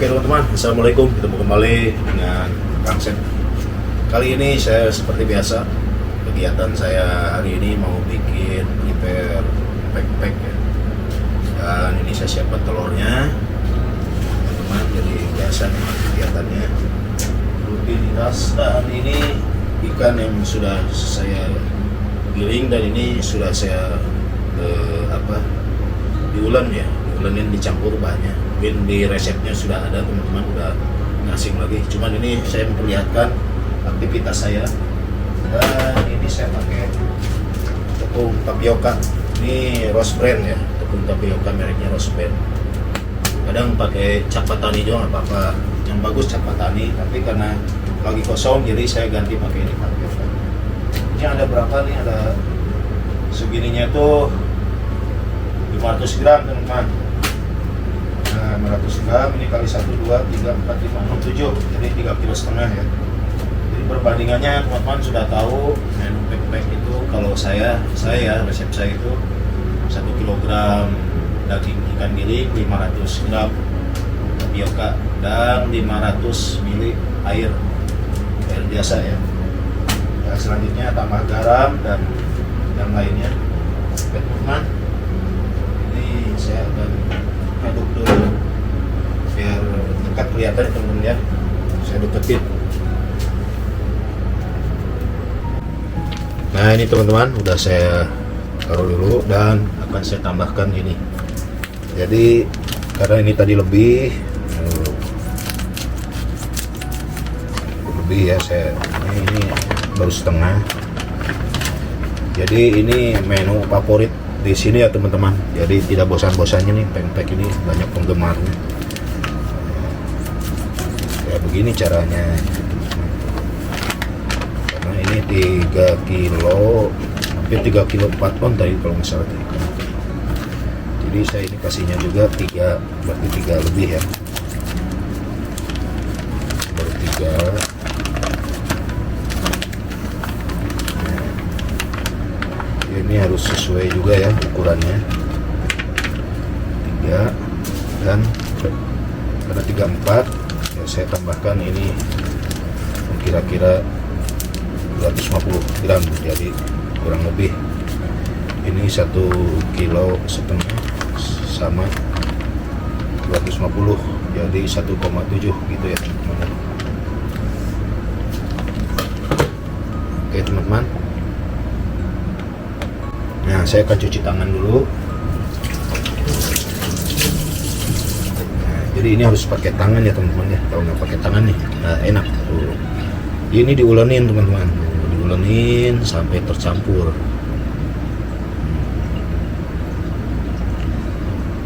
Oke teman-teman, assalamualaikum. Ketemu kembali dengan Kang Sep. Kali ini saya seperti biasa, kegiatan saya hari ini mau bikin prepare pack ya. Dan ini saya siapkan telurnya, teman-teman. Jadi biasa memang kegiatannya rutinitas. Dan ini ikan yang sudah saya giling dan ini sudah saya diulen ya, diulenin dicampur bahannya. Mungkin di resepnya sudah ada, teman-teman udah ngasih lagi. Cuman ini saya memperlihatkan aktivitas saya. Dan ini saya pakai tepung tapioka. Ini Rose Brand ya, tepung tapioka mereknya Rose Brand. Kadang pakai Cap Patani juga nggak apa-apa. Yang bagus Cap Patani, tapi karena lagi kosong jadi saya ganti pakai ini tapioka. Ini ada berapa nih? Ada segininya tuh 500 gram teman-teman. Nah, 500 gram ini kali 1, 2, 3, 4, 5, 6, 7, jadi 3,5 kg ya. Jadi perbandingannya teman-teman sudah tahu. Menu pack itu kalau saya resep saya itu 1 kg daging ikan giling, 500 gram tapioka dan 500 ml air biasa ya. Nah, selanjutnya tambah garam dan yang lainnya. Oke teman-teman, ini saya akan aduk dulu biar dekat kelihatan teman-teman ya. Saya deketin. Nah ini teman-teman udah saya taruh dulu dan akan saya tambahkan ini. Jadi karena ini tadi lebih ya, saya ini baru setengah. Jadi ini menu favorit di sini ya teman-teman. Jadi tidak bosan-bosannya nih pack ini, banyak penggemarnya. Ya begini caranya. Karena ini 3 kilo, hampir 3 kilo 4 ton tadi kalau nggak salah. Jadi saya ini kasihnya juga 3, berarti 3 lebih ya. Baru 3. Ini harus sesuai juga ya ukurannya 3 dan karena 34 ya saya tambahkan ini kira-kira 250 gram, jadi kurang lebih ini 1,5 kilo sama 250, jadi 1,7 gitu ya teman-teman. Oke teman-teman, nah saya akan cuci tangan dulu. Nah, jadi ini harus pakai tangan ya teman-teman ya. Kalau nggak pakai tangan nih nggak enak tuh. Ini diulenin teman-teman, diulenin sampai tercampur.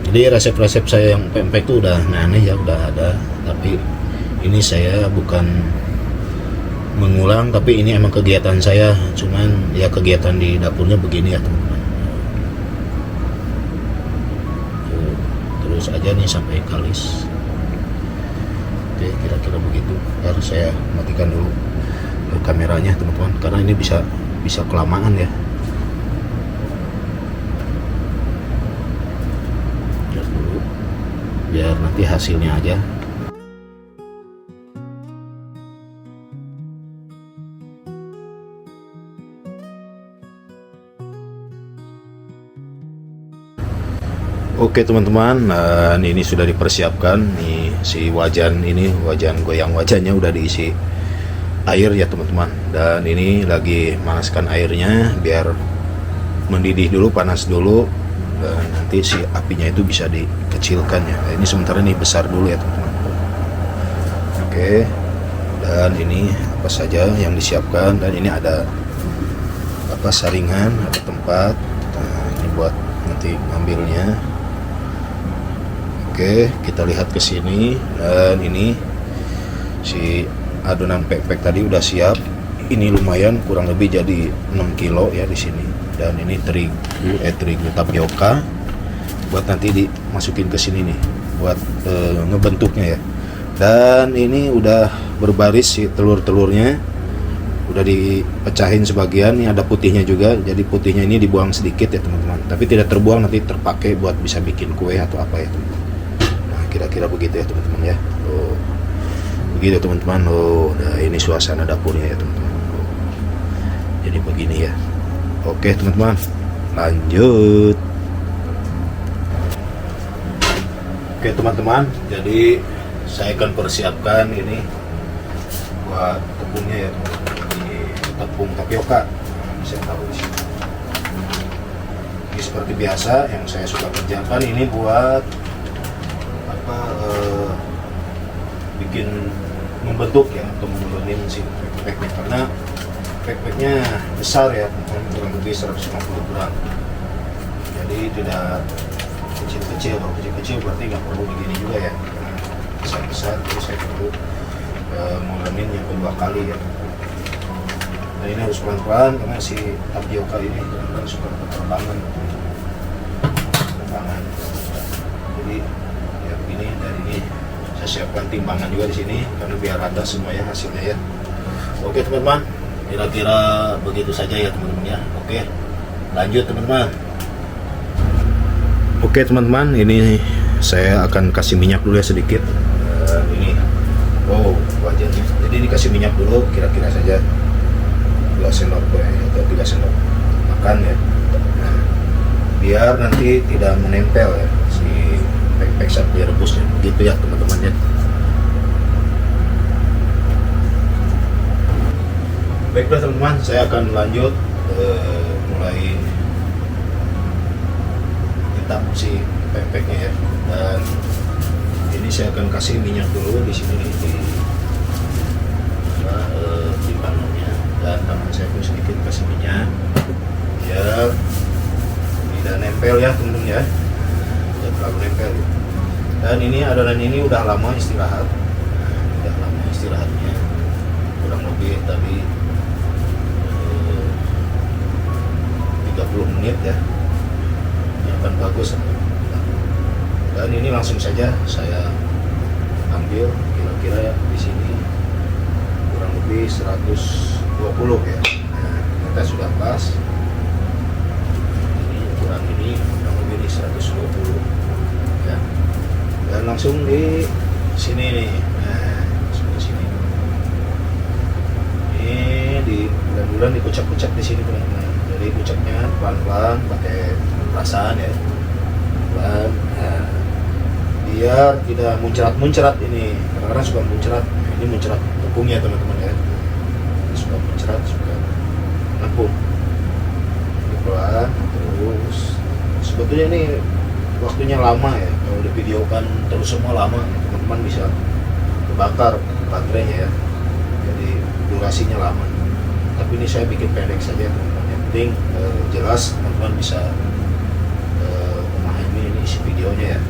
Jadi resep-resep saya yang pempek itu udah aneh ya, udah ada. Tapi ini saya bukan mengulang, tapi ini emang kegiatan saya. Cuman ya kegiatan di dapurnya begini ya teman-teman. Terus aja nih sampai kalis. Oke, kira-kira begitu. Harus saya matikan dulu kameranya teman-teman, karena ini bisa kelamaan ya. Biar nanti hasilnya aja. Oke teman-teman, dan ini sudah dipersiapkan nih si wajan ini, wajan goyang wajannya udah diisi air ya teman-teman. Dan ini lagi manaskan airnya biar mendidih dulu, panas dulu, dan nanti si apinya itu bisa dikecilkan ya. Ini sementara ini besar dulu ya teman-teman. Oke, dan ini apa saja yang disiapkan, dan ini ada saringan, ada tempat. Nah, ini buat nanti ngambilnya. Oke, kita lihat ke sini, dan ini si adonan pempek tadi udah siap. Ini lumayan, kurang lebih jadi 6 kilo ya di sini. Dan ini terigu tapioka buat nanti dimasukin ke sini nih buat ngebentuknya ya. Dan ini udah berbaris si telur-telurnya, udah dipecahin sebagian. Ini ada putihnya juga, jadi putihnya ini dibuang sedikit ya teman-teman, tapi tidak terbuang, nanti terpakai buat bisa bikin kue atau apa ya teman-teman. Nah kira-kira begitu ya teman-teman ya. begitu teman-teman. Oh, nah ini suasana dapurnya ya teman-teman. Jadi begini ya. Oke teman-teman, lanjut. Oke teman-teman, jadi saya akan persiapkan ini buat tepungnya ya teman-teman. Ini tepung tapioka, saya taruh di sini. Ini seperti biasa yang saya suka kerjakan ini buat apa? Bikin membentuk ya, untuk menurunin si pack-packnya, karena pack-packnya besar ya, kurang lebih 150 gram. Jadi tidak kecil-kecil. Kalau kecil-kecil berarti nggak perlu begini juga ya, besar-besar. Jadi saya perlu mengurangi yang kedua kali ya. Nah ini harus pelan-pelan karena si tapioka ini kan suka terbangan. Jadi ya begini, dan ini saya siapkan timbangan juga di sini karena biar ada semuanya hasilnya ya. Oke teman-teman, kira-kira begitu saja ya teman-teman ya. Oke, lanjut teman-teman. Oke teman-teman, ini saya akan kasih minyak dulu ya sedikit. Ini, wajarnya. Jadi dikasih minyak dulu, kira-kira saja 2 sendok atau 3 sendok makan ya. Nah, biar nanti tidak menempel ya si pack-pack saat direbus ya. Begitu ya teman-teman ya. Baiklah teman-teman, saya akan lanjut mulai hitap si pack-packnya ya. Dan ini saya akan kasih minyak dulu di sini di timbangannya, dan tangan saya pun sedikit kasih minyak biar tidak nempel ya teman-teman ya, tidak terlalu nempel ya. Dan ini adonan ini udah lama istirahatnya, kurang lebih tadi 30 menit ya. Ini akan bagus. Dan ini langsung saja saya ambil kira-kira ya di sini kurang lebih 120 ya. Nah, kita sudah pas. Ini kurang lebih di 120 ya. Dan langsung di sini nih. Nah, langsung di sini. Ini di bulan-bulan dikucap-kucap di sini teman-teman. Jadi kucapnya pelan-pelan pakai perasaan ya. Pelan. Nah, biar tidak muncrat ini, kadang-kadang suka muncrat. Ini muncrat tepungnya teman-teman ya, suka muncrat, suka ngapung. Pelan terus. Sebetulnya ini waktunya lama ya, kalau divideokan terus semua lama, teman-teman bisa kebakar baterainya ya. Jadi durasinya lama. Tapi ini saya bikin pendek saja teman-teman. Yang penting jelas teman-teman bisa memahami ini isi videonya ya.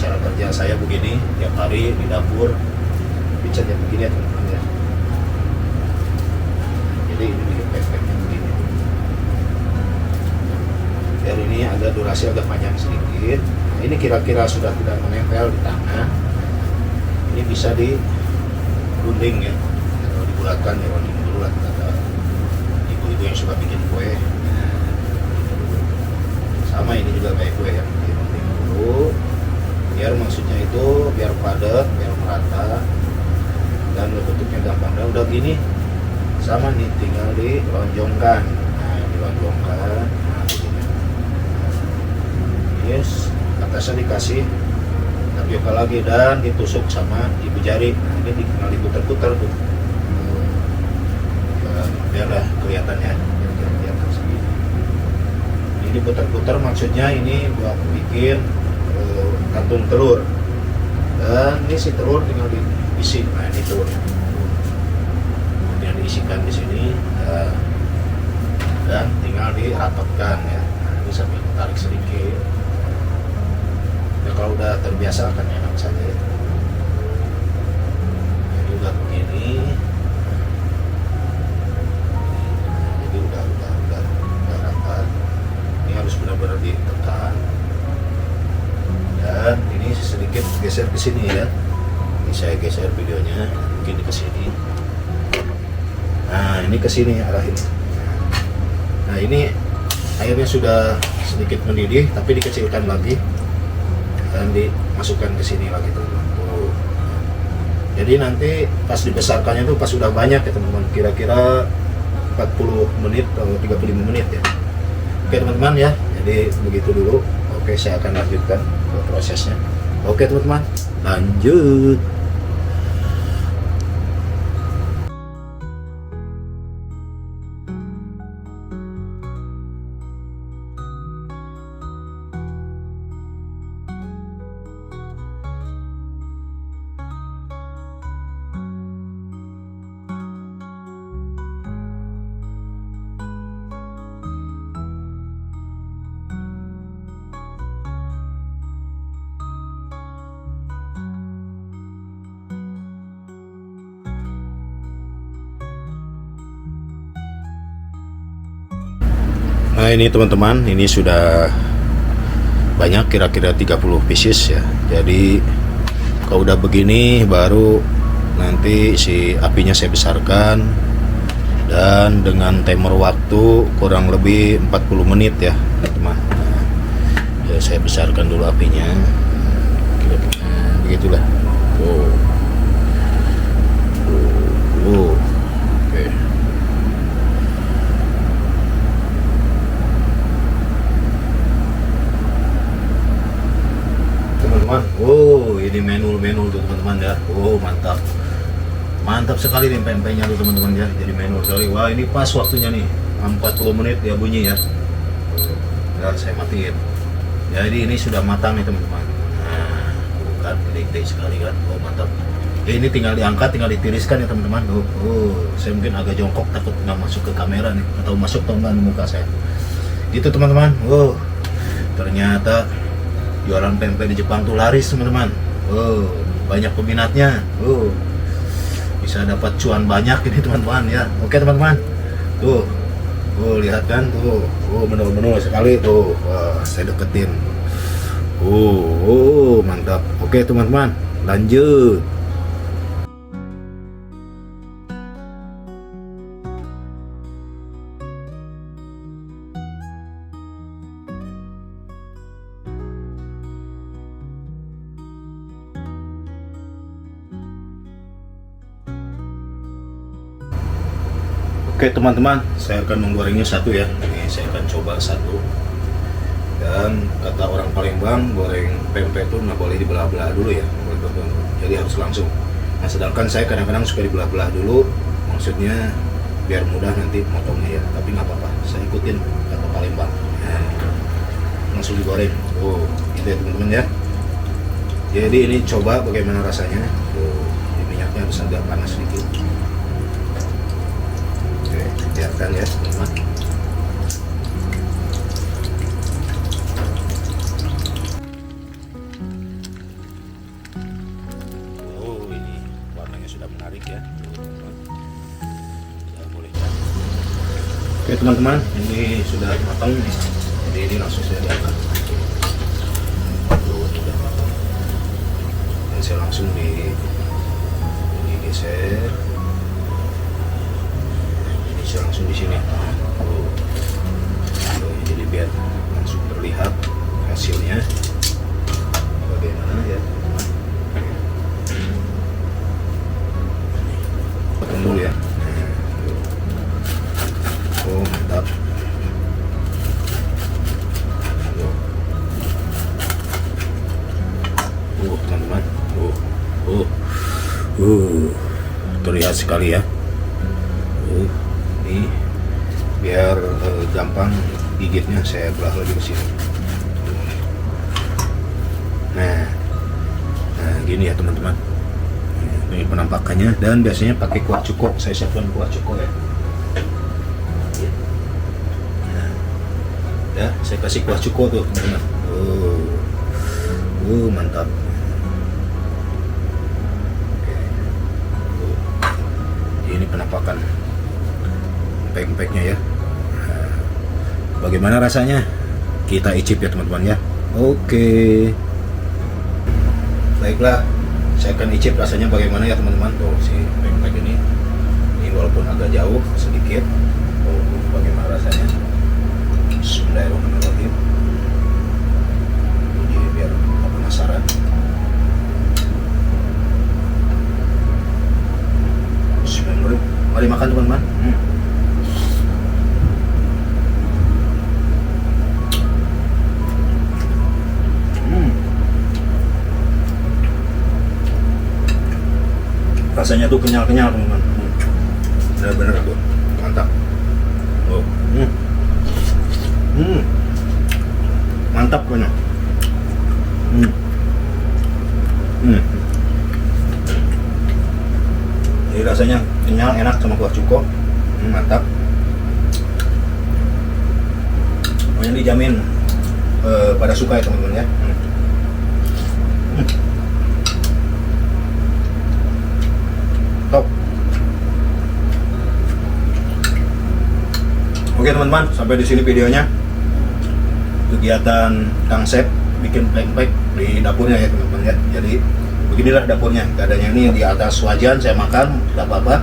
Cara kerja saya begini tiap hari di dapur, bicaranya begini ya teman-teman ya. Jadi ini bikin pack-packnya begini, biar ini agak durasi agak panjang sedikit. Nah, ini kira-kira sudah tidak menempel di tangan. Ini bisa digunting ya, atau dibulatkan ya, rolling dulu lah. Ada ibu-ibu yang suka bikin kue, sama ini juga kayak kue ya, digunting dulu. Biar maksudnya itu biar padat, biar merata, dan bentuknya gampang. Dan udah gini sama nih, tinggal dilonjongkan. Nah, dilonjongkan. Nah, begini. Yes, atasnya dikasih tapioka lagi dan ditusuk sama ibu jari. Nah, ini tinggal diputar-putar tuh. Biarlah kelihatannya, biar kelihatan segini. Ini diputar-putar maksudnya ini buat bikin kantung telur, dan ini si telur tinggal diisi. Nah ini telur yang diisikan di sini, dan tinggal dirapatkan ya. Nah, ini sambil tarik sedikit ya, kalau udah terbiasa akan enak saja ya. Ini udah begini, jadi udah rapat. Ini harus benar-benar ditekan. Dan ini sedikit geser ke sini ya. Ini saya geser videonya, mungkin ke sini. Nah, ini ke sini arah ini. Nah, ini airnya sudah sedikit mendidih, tapi dikecilkan lagi dan dimasukkan ke sini lagi teman-teman. Jadi nanti pas dibesarkannya tuh pas udah banyak ya teman-teman, kira-kira 40 menit atau 35 menit ya. Oke teman-teman ya, jadi begitu dulu. Oke, saya akan lanjutkan ke prosesnya. Oke teman-teman, lanjut. Nah ini teman-teman, ini sudah banyak, kira-kira 30 pieces ya. Jadi kalau udah begini baru nanti si apinya saya besarkan, dan dengan timer waktu kurang lebih 40 menit ya teman-teman. Nah, ya saya besarkan dulu apinya. Begitulah. Oke. Teman-teman, ini menu tuh teman-teman ya. Mantap, mantap sekali nih pempeknya tuh teman-teman ya. Jadi menu sekali. Wah, ini pas waktunya nih, 40 menit ya bunyi ya. Dan saya matiin. Jadi ini sudah matang nih teman-teman. Nah, bukan gede sekali kan. Mantap. Ya, ini tinggal diangkat, tinggal ditiriskan ya teman-teman. Saya mungkin agak jongkok, takut nggak masuk ke kamera nih, atau masuk teman muka saya. Gitu teman-teman. Ternyata jualan pempek di Jepang tuh laris teman-teman. Banyak peminatnya. Bisa dapat cuan banyak ini teman-teman ya. Oke teman-teman. Tuh, lihat kan tuh. Benar-benar sekali tuh. Wah, saya deketin. Mantap. Oke teman-teman, lanjut. Oke teman-teman, saya akan menggorengnya satu ya. Ini saya akan coba satu. Dan kata orang Palembang, goreng pempek itu nggak boleh dibelah-belah dulu ya, jadi harus langsung. Nah sedangkan saya kadang-kadang suka dibelah-belah dulu, maksudnya biar mudah nanti motongnya ya. Tapi nggak apa-apa, saya ikutin kata Palembang. Nah, langsung digoreng. Gitu ya teman-teman ya. Jadi ini coba bagaimana rasanya. Minyaknya harus agak panas sedikit. Biarkan ya teman-teman. Ini warnanya sudah menarik ya teman-teman. Sudah boleh ya. Oke teman-teman, ini sudah matang nih. Jadi ini langsung saya diangkat. Sudah matang. Dan saya langsung digeser. Langsung di sini. Jadi biar langsung terlihat hasilnya bagaimana ya. Potong dulu ya. Mantap. Teman-teman. Terlihat sekali ya. Ini biar gampang gigitnya, saya belah lagi ke sini. Nah gini ya teman-teman. Ini penampakannya, dan biasanya pakai kuah cuko. Saya siapkan kuah cuko ya. Ya, saya kasih kuah cuko tuh teman-teman. Mantap. Ini penampakan pempeknya ya. Bagaimana rasanya? Kita icip ya teman-teman ya. Oke. Baiklah, saya akan icip rasanya bagaimana ya teman-teman. Tuh si pempek ini walaupun agak jauh sedikit. Bagaimana rasanya? Bismillahirrahmanirrahim. Jadi biar penasaran. makan teman-teman. Rasanya tuh kenyal-kenyal teman-teman. Bener-bener tuh mantap. Oh. Mantap punya. Jadi rasanya kenyal, enak sama kuah cuko. Mantap. Pokoknya dijamin pada suka ya teman-teman ya. Top. Oke teman-teman, sampai di sini videonya. Kegiatan Kang Sep bikin pempek di dapurnya ya teman-teman ya. Jadi beginilah dapurnya. Keadaannya ini di atas wajan saya makan, tidak apa-apa.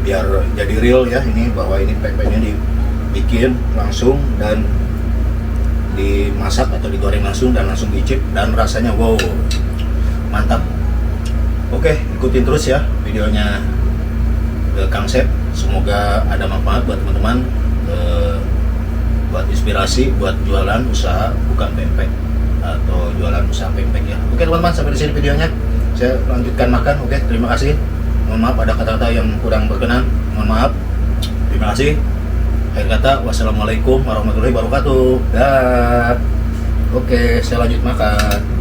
Biar jadi real ya ini bahwa ini pempeknya dibikin langsung dan dimasak atau digoreng langsung dan langsung dicip dan rasanya wow mantap. Oke, ikutin terus ya videonya Kang Sep. Semoga ada manfaat buat teman-teman, buat inspirasi, buat jualan usaha bukan pempek atau jualan usaha pempek ya. Oke teman-teman, sampai di sini videonya. Saya lanjutkan makan. Oke, terima kasih. Mohon maaf ada kata-kata yang kurang berkenan. Mohon maaf. Terima kasih. Akhir kata, wassalamualaikum warahmatullahi wabarakatuh. Dah. Oke, saya lanjut makan.